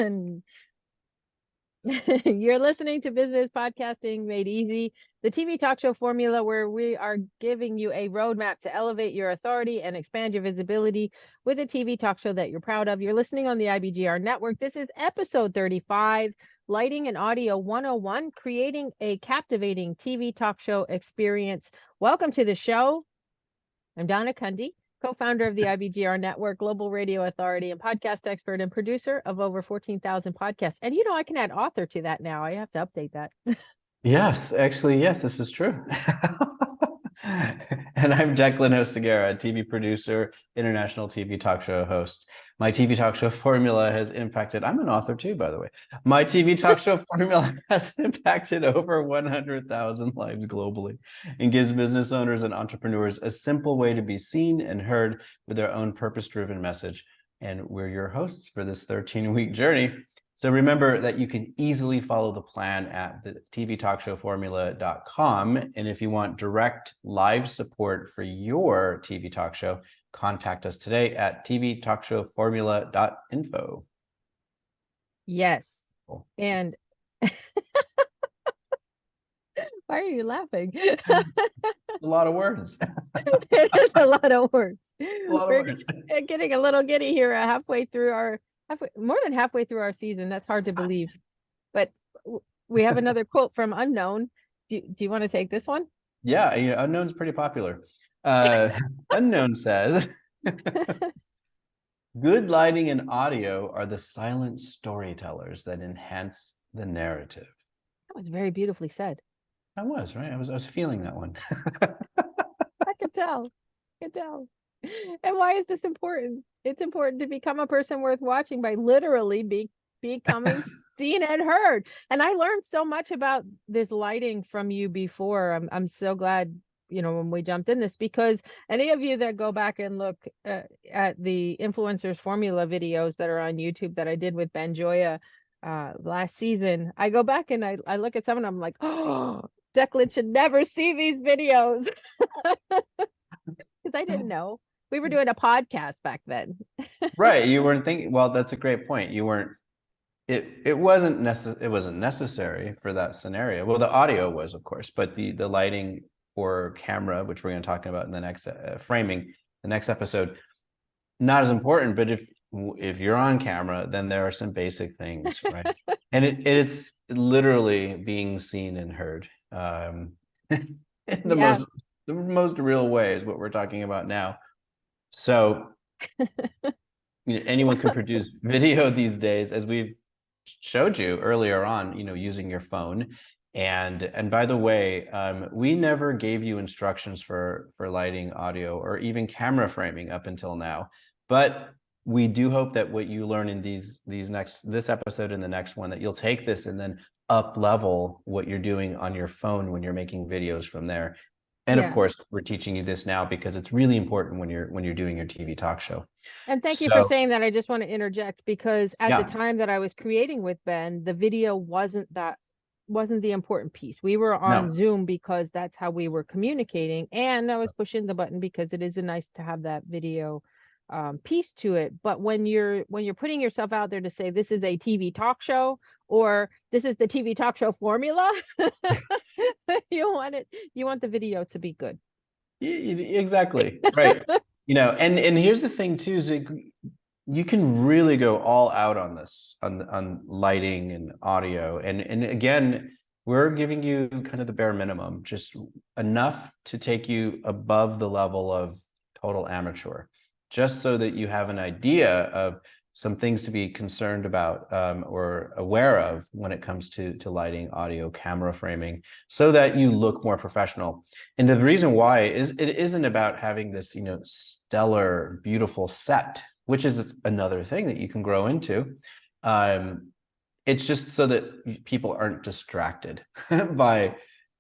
And you're listening to Business Podcasting Made Easy, the TV talk show formula where we are giving you a roadmap to elevate your authority and expand your visibility with a TV talk show that you're proud of. You're listening on the IBGR network. This is episode 35, Lighting and Audio 101, creating a captivating TV talk show experience. Welcome to the show. I'm Donna Cundy, co-founder of the IBGR Network, global radio authority, and podcast expert and producer of over 14,000 podcasts. And I can add author to that now. I have to update that. Yes, actually, yes, this is true. And I'm Jacqueline Segura, TV producer, international TV talk show host. My TV talk show formula has impacted, I'm an author too, by the way. My TV talk show formula has impacted over 100,000 lives globally and gives business owners and entrepreneurs a simple way to be seen and heard with their own purpose-driven message. And we're your hosts for this 13-week journey. So remember that you can easily follow the plan at the tvtalkshowformula.com. And if you want direct live support for your TV talk show, contact us today at tvtalkshowformula.info. Yes. Cool. And why are you laughing? A lot of words. It is a lot of words. We're getting a little giddy here more than halfway through our season. That's hard to believe. But we have another quote from Unknown. Do you want to take this one? Yeah, Unknown's pretty popular. Unknown says, good lighting and audio are the silent storytellers that enhance the narrative. That was very beautifully said. I was, right? I was feeling that one. I could tell. And why is this important? It's important to become a person worth watching by literally becoming seen and heard. And I learned so much about this lighting from you before. I'm so glad, when we jumped in this, because any of you that go back and look at the Influencers Formula videos that are on YouTube that I did with Ben Joya last season, I go back and I look at some and I'm like, oh, Declan should never see these videos. Because I didn't know. We were doing a podcast back then. Right. You weren't thinking, well, that's a great point. You weren't, it wasn't necessary for that scenario. Well, the audio was, of course, but the lighting or camera, which we're going to talk about in the next framing, the next episode, not as important. But if you're on camera, then there are some basic things, right? And it's literally being seen and heard in the most real way is what we're talking about now. So anyone can produce video these days, as we've showed you earlier on, using your phone. And by the way, we never gave you instructions for lighting, audio, or even camera framing up until now. But we do hope that what you learn in this episode and the next one, that you'll take this and then up level what you're doing on your phone when you're making videos from there. And of course, we're teaching you this now because it's really important when you're doing your TV talk show. And thank you for saying that. I just want to interject, because at the time that I was creating with Ben, the video wasn't the important piece. We were on Zoom because that's how we were communicating, and I was pushing the button because it is nice to have that video piece to it. But when you're putting yourself out there to say this is a TV talk show, or this is the TV talk show formula, you want the video to be good. Exactly. Right. And here's the thing too, is you can really go all out on this, on lighting and audio. And again, we're giving you kind of the bare minimum, just enough to take you above the level of total amateur, just so that you have an idea of some things to be concerned about or aware of when it comes to lighting, audio, camera framing, so that you look more professional. And the reason why is it isn't about having this, stellar, beautiful set, which is another thing that you can grow into. It's just so that people aren't distracted by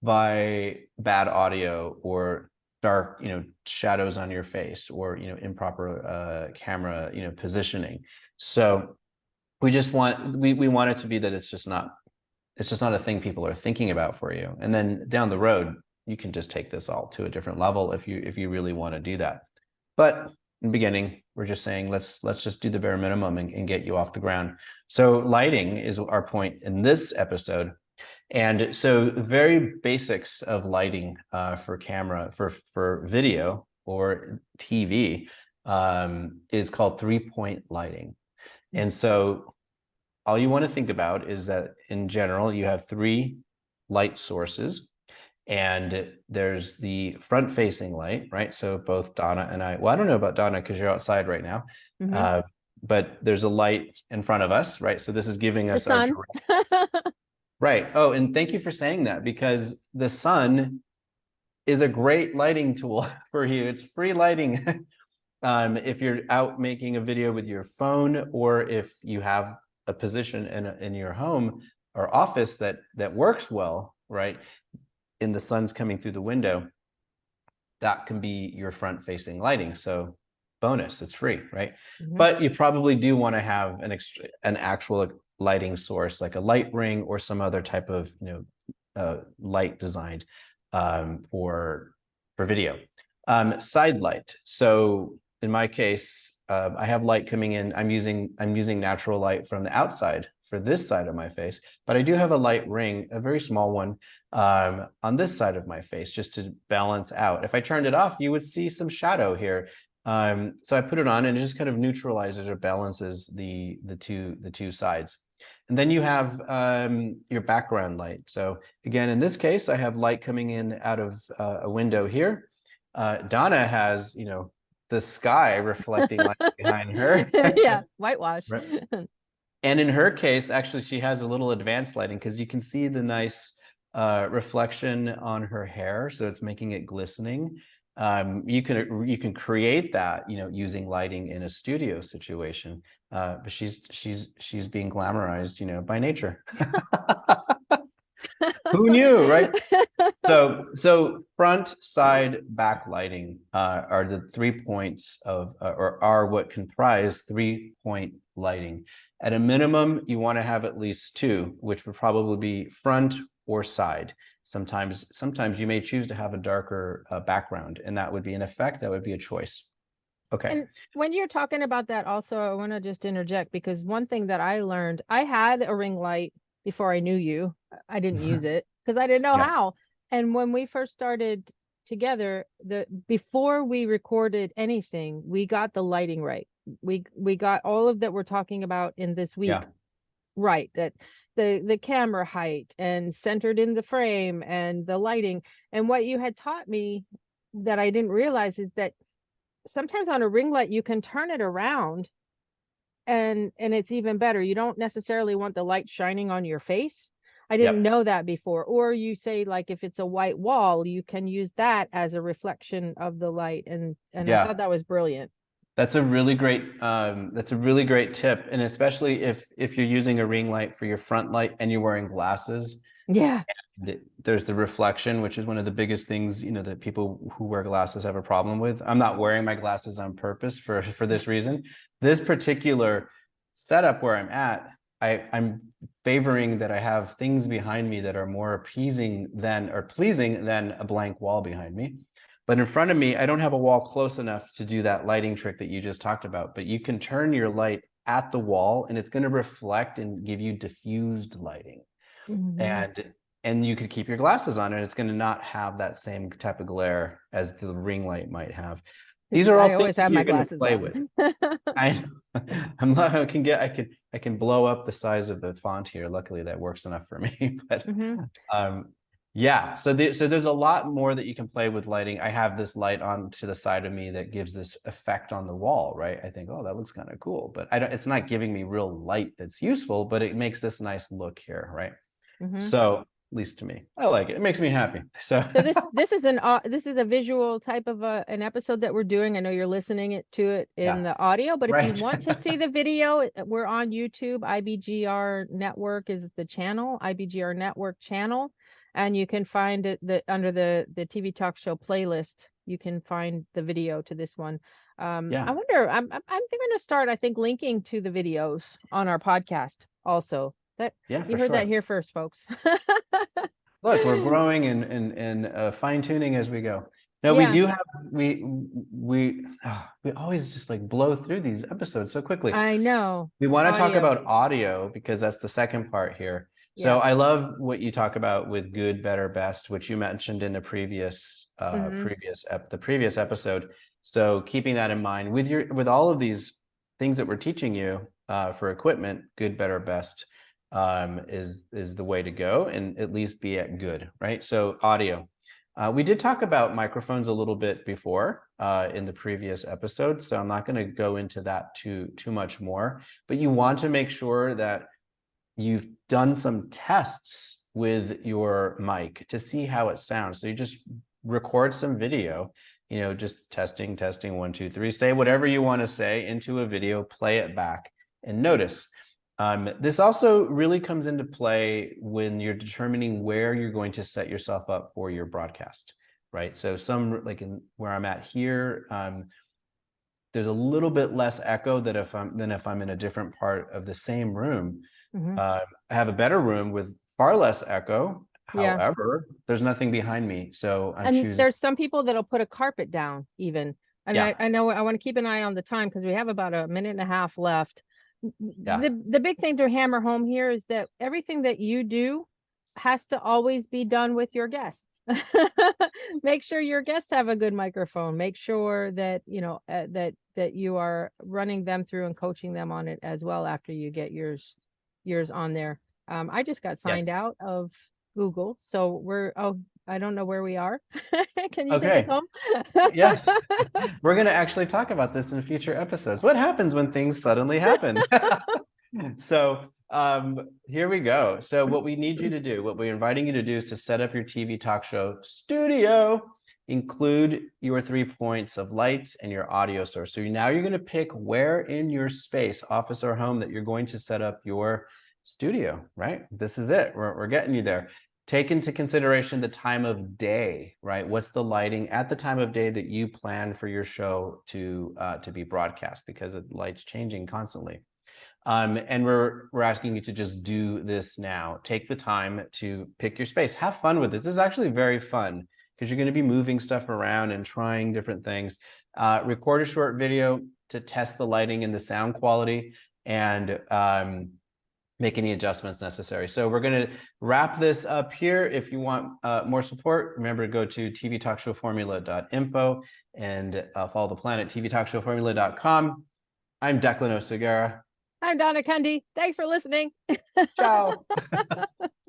bad audio or dark, shadows on your face, or, improper camera, positioning. So we just want, we want it to be that it's just not a thing people are thinking about for you. And then down the road, you can just take this all to a different level if you really want to do that. But in the beginning, we're just saying let's just do the bare minimum and get you off the ground. So lighting is our point in this episode. And so the very basics of lighting for camera, for video or TV is called 3-point lighting. And so all you want to think about is that in general, you have 3 light sources. And there's the front facing light, right? So both Donna and I, well, I don't know about Donna because you're outside right now, but there's a light in front of us, right? So this is giving The us our sun. right. Oh, and thank you for saying that, because the sun is a great lighting tool for you. It's free lighting. If you're out making a video with your phone, or if you have a position in your home or office that works well, right? And the sun's coming through the window, that can be your front facing lighting. So bonus, it's free, right? But you probably do want to have an actual lighting source, like a light ring or some other type of light designed for video. Side light. So in my case, I have light coming in. I'm using natural light from the outside for this side of my face, but I do have a light ring, a very small one, on this side of my face, just to balance out. If I turned it off, you would see some shadow here. So I put it on, and it just kind of neutralizes or balances the two sides. And then you have your background light. So again, in this case, I have light coming in out of a window here. Donna has, the sky reflecting light behind her. Yeah, whitewash. Right. And in her case, actually, she has a little advanced lighting, because you can see the nice reflection on her hair, so it's making it glistening. You can create that, using lighting in a studio situation. But she's being glamorized, by nature. Who knew, right? So front, side, back lighting are the 3 points of, or are what comprise 3-point lighting. At a minimum, you want to have at least 2, which would probably be front or side. Sometimes you may choose to have a darker background, and that would be an effect. That would be a choice. Okay. And when you're talking about that, also, I want to just interject, because one thing that I learned, I had a ring light before I knew you. I didn't use it because I didn't know how. And when we first started together, before we recorded anything, we got the lighting right. We got all of that we're talking about in this week right. That the camera height and centered in the frame and the lighting. And what you had taught me that I didn't realize is that sometimes on a ring light you can turn it around, and it's even better. You don't necessarily want the light shining on your face. I didn't know that before. Or you say, like, if it's a white wall, you can use that as a reflection of the light, and I thought that was brilliant. That's a really great tip, and especially if you're using a ring light for your front light and you're wearing glasses. Yeah. There's the reflection, which is one of the biggest things, that people who wear glasses have a problem with. I'm not wearing my glasses on purpose for this reason. This particular setup where I'm at, I'm favoring that I have things behind me that are more pleasing than a blank wall behind me. But in front of me, I don't have a wall close enough to do that lighting trick that you just talked about. But you can turn your light at the wall, and it's going to reflect and give you diffused lighting. And you could keep your glasses on, and it's going to not have that same type of glare as the ring light might have. These are all things that you're going to play with. I can blow up the size of the font here. Luckily, that works enough for me. But yeah, so there's a lot more that you can play with lighting. I have this light on to the side of me that gives this effect on the wall, right? I think, oh, that looks kind of cool, but it's not giving me real light that's useful, but it makes this nice look here, right? So at least to me, I like it. It makes me happy. So this is a visual type of an episode that we're doing. I know you're listening to it in the audio, but if you want to see the video, we're on YouTube. IBGR Network is the channel, IBGR Network channel, and you can find it under the TV Talk Show playlist. You can find the video to this one. I wonder. I'm going to start, I think, linking to the videos on our podcast also. You heard that here first, folks. Look, we're growing and fine tuning as we go. No, we Yeah, do have we always just like blow through these episodes so quickly. I know. We want to talk Audio. about audio because that's the second part here. So Yeah. I love what you talk about with good, better, best, which you mentioned in the Hmm. previous episode. So keeping that in mind with all of these things that we're teaching you for equipment, good, better, best is the way to go, and at least be at good, right? So audio. We did talk about microphones a little bit before in the previous episode, so I'm not going to go into that too much more. But you want to make sure that you've done some tests with your mic to see how it sounds. So you just record some video, just testing, 1, 2, 3. Say whatever you want to say into a video, play it back, and notice. This also really comes into play when you're determining where you're going to set yourself up for your broadcast, right? So some like in where I'm at here, there's a little bit less echo than if I'm in a different part of the same room. Hmm. I have a better room with far less echo. Yeah. However, there's nothing behind me, so I'm And choosing. there's some people that'll put a carpet down even. And Yeah, I know I want to keep an eye on the time because we have about a minute and a half left. yeah. The big thing to hammer home here is that everything that you do has to always be done with your guests. Make sure your guests have a good microphone. Make sure that that you are running them through and coaching them on it as well after you get yours on there. I just got signed Yes. out of Google, so I don't know where we are. Can you take us Okay. home? Yes. We're going to actually talk about this in future episodes. What happens when things suddenly happen? So here we go. So what we need you to do, what we're inviting you to do is to set up your TV talk show studio, include your 3 points of light and your audio source. So now you're going to pick where in your space, office or home, that you're going to set up your studio, right? This is it. We're getting you there. Take into consideration the time of day, right? What's the lighting at the time of day that you plan for your show to be broadcast, because the light's changing constantly. And we're asking you to just do this now. Take the time to pick your space. Have fun with this. This is actually very fun because you're going to be moving stuff around and trying different things. Record a short video to test the lighting and the sound quality, and make any adjustments necessary. So we're going to wrap this up here. If you want more support, remember to go to tvtalkshowformula.info and follow the plan at tvtalkshowformula.com. I'm Declan O'Segura. I'm Donna Cundy. Thanks for listening. Ciao.